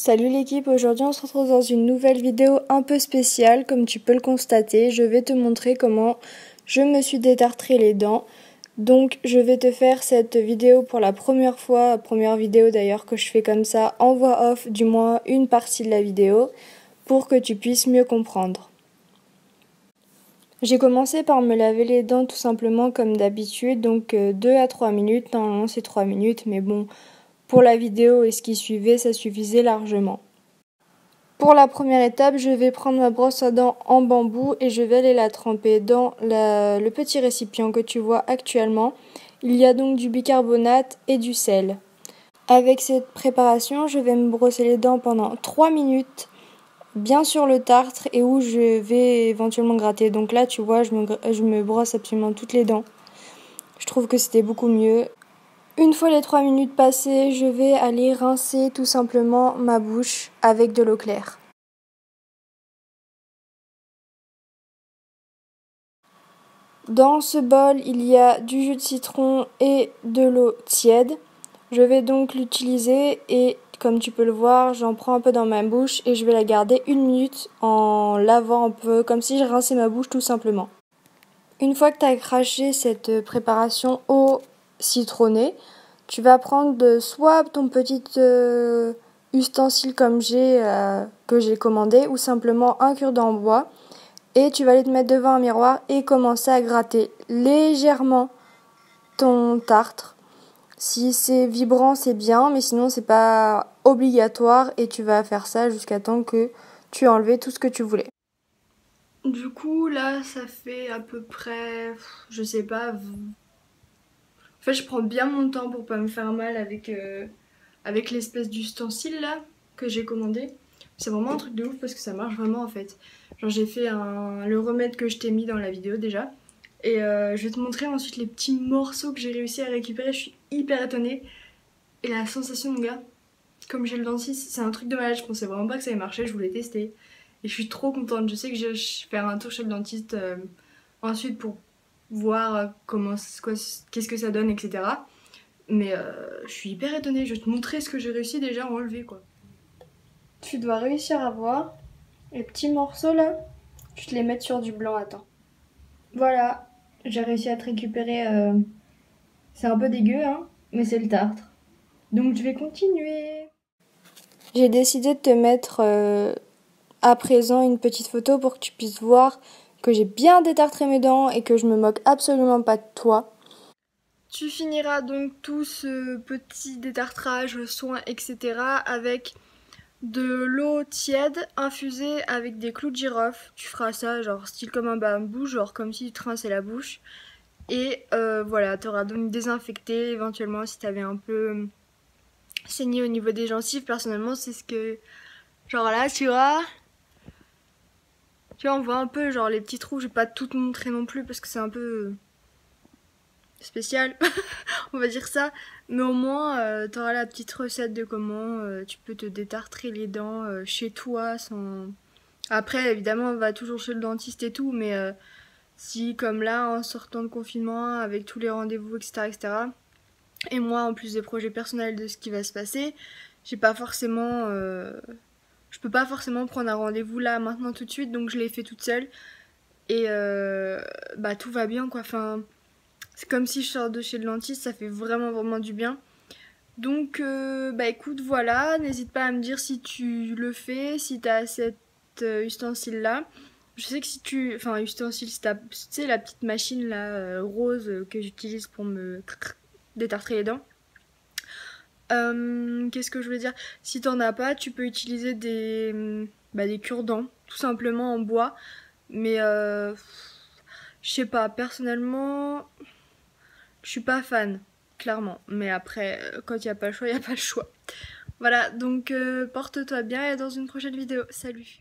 Salut l'équipe, aujourd'hui on se retrouve dans une nouvelle vidéo un peu spéciale. Comme tu peux le constater, je vais te montrer comment je me suis détartré les dents. Donc je vais te faire cette vidéo pour la première fois, première vidéo d'ailleurs que je fais comme ça en voix off, du moins une partie de la vidéo, pour que tu puisses mieux comprendre. J'ai commencé par me laver les dents tout simplement comme d'habitude, donc 2 à 3 minutes, normalement c'est 3 minutes, mais bon, pour la vidéo et ce qui suivait, ça suffisait largement. Pour la première étape, je vais prendre ma brosse à dents en bambou et je vais aller la tremper dans le petit récipient que tu vois actuellement. Il y a donc du bicarbonate et du sel. Avec cette préparation, je vais me brosser les dents pendant 3 minutes, bien sur le tartre et où je vais éventuellement gratter. Donc là, tu vois, je me brosse absolument toutes les dents. Je trouve que c'était beaucoup mieux. Une fois les 3 minutes passées, je vais aller rincer tout simplement ma bouche avec de l'eau claire. Dans ce bol, il y a du jus de citron et de l'eau tiède. Je vais donc l'utiliser et comme tu peux le voir, j'en prends un peu dans ma bouche et je vais la garder 1 minute en lavant un peu, comme si je rinçais ma bouche tout simplement. Une fois que tu as craché cette préparation eau citronnée, tu vas prendre soit ton petit ustensile comme que j'ai commandé ou simplement un cure-dent en bois et tu vas aller te mettre devant un miroir et commencer à gratter légèrement ton tartre. Si c'est vibrant, c'est bien, mais sinon c'est pas obligatoire et tu vas faire ça jusqu'à temps que tu aies enlevé tout ce que tu voulais. Du coup, là, ça fait à peu près, je sais pas. En fait, je prends bien mon temps pour pas me faire mal avec l'espèce d'ustensile là que j'ai commandé. C'est vraiment un truc de ouf parce que ça marche vraiment en fait. Genre, j'ai fait le remède que je t'ai mis dans la vidéo déjà. Et je vais te montrer ensuite les petits morceaux que j'ai réussi à récupérer. Je suis hyper étonnée. Et la sensation, mon gars, comme j'ai le dentiste, c'est un truc de malade. Je pensais vraiment pas que ça allait marcher, je voulais tester. Et je suis trop contente. Je sais que je vais faire un tour chez le dentiste ensuite pour voir qu'est-ce que ça donne, etc. Mais je suis hyper étonnée. Je vais te montrer ce que j'ai réussi déjà à enlever, quoi. Tu dois réussir à voir les petits morceaux là. Je te les mets sur du blanc, attends. Voilà, j'ai réussi à te récupérer. C'est un peu dégueu, hein, mais c'est le tartre. Donc je vais continuer. J'ai décidé de te mettre à présent une petite photo pour que tu puisses voir que j'ai bien détartré mes dents et que je me moque absolument pas de toi. Tu finiras donc tout ce petit détartrage, le soin, etc. avec de l'eau tiède infusée avec des clous de girofle. Tu feras ça genre style comme un bambou, genre comme si tu te rinçais la bouche. Et voilà, tu auras donc désinfecté éventuellement si tu avais un peu saigné au niveau des gencives. Personnellement, c'est ce que... Genre là, tu vois, on voit un peu genre les petits trous. Je vais pas tout te montrer non plus parce que c'est un peu spécial, on va dire ça. Mais au moins, tu auras la petite recette de comment tu peux te détartrer les dents chez toi sans... Après, évidemment, on va toujours chez le dentiste et tout, mais si comme là, en sortant de confinement, avec tous les rendez-vous, etc., etc., et moi, en plus des projets personnels de ce qui va se passer, j'ai pas forcément... je peux pas forcément prendre un rendez-vous là, maintenant, tout de suite, donc je l'ai fait toute seule. Et bah tout va bien, quoi. Enfin, c'est comme si je sors de chez le dentiste, ça fait vraiment, vraiment du bien. Donc, bah écoute, voilà, n'hésite pas à me dire si tu le fais, si t'as cet ustensile-là. Je sais que si tu... Enfin, ustensile, tu sais, la petite machine là, rose que j'utilise pour me détartrer les dents. Qu'est-ce que je veux dire? Si t'en as pas, tu peux utiliser des cure-dents, tout simplement en bois. Mais je sais pas, personnellement, je suis pas fan, clairement. Mais après, quand il n'y a pas le choix, il n'y a pas le choix. Voilà, donc porte-toi bien et à dans une prochaine vidéo. Salut!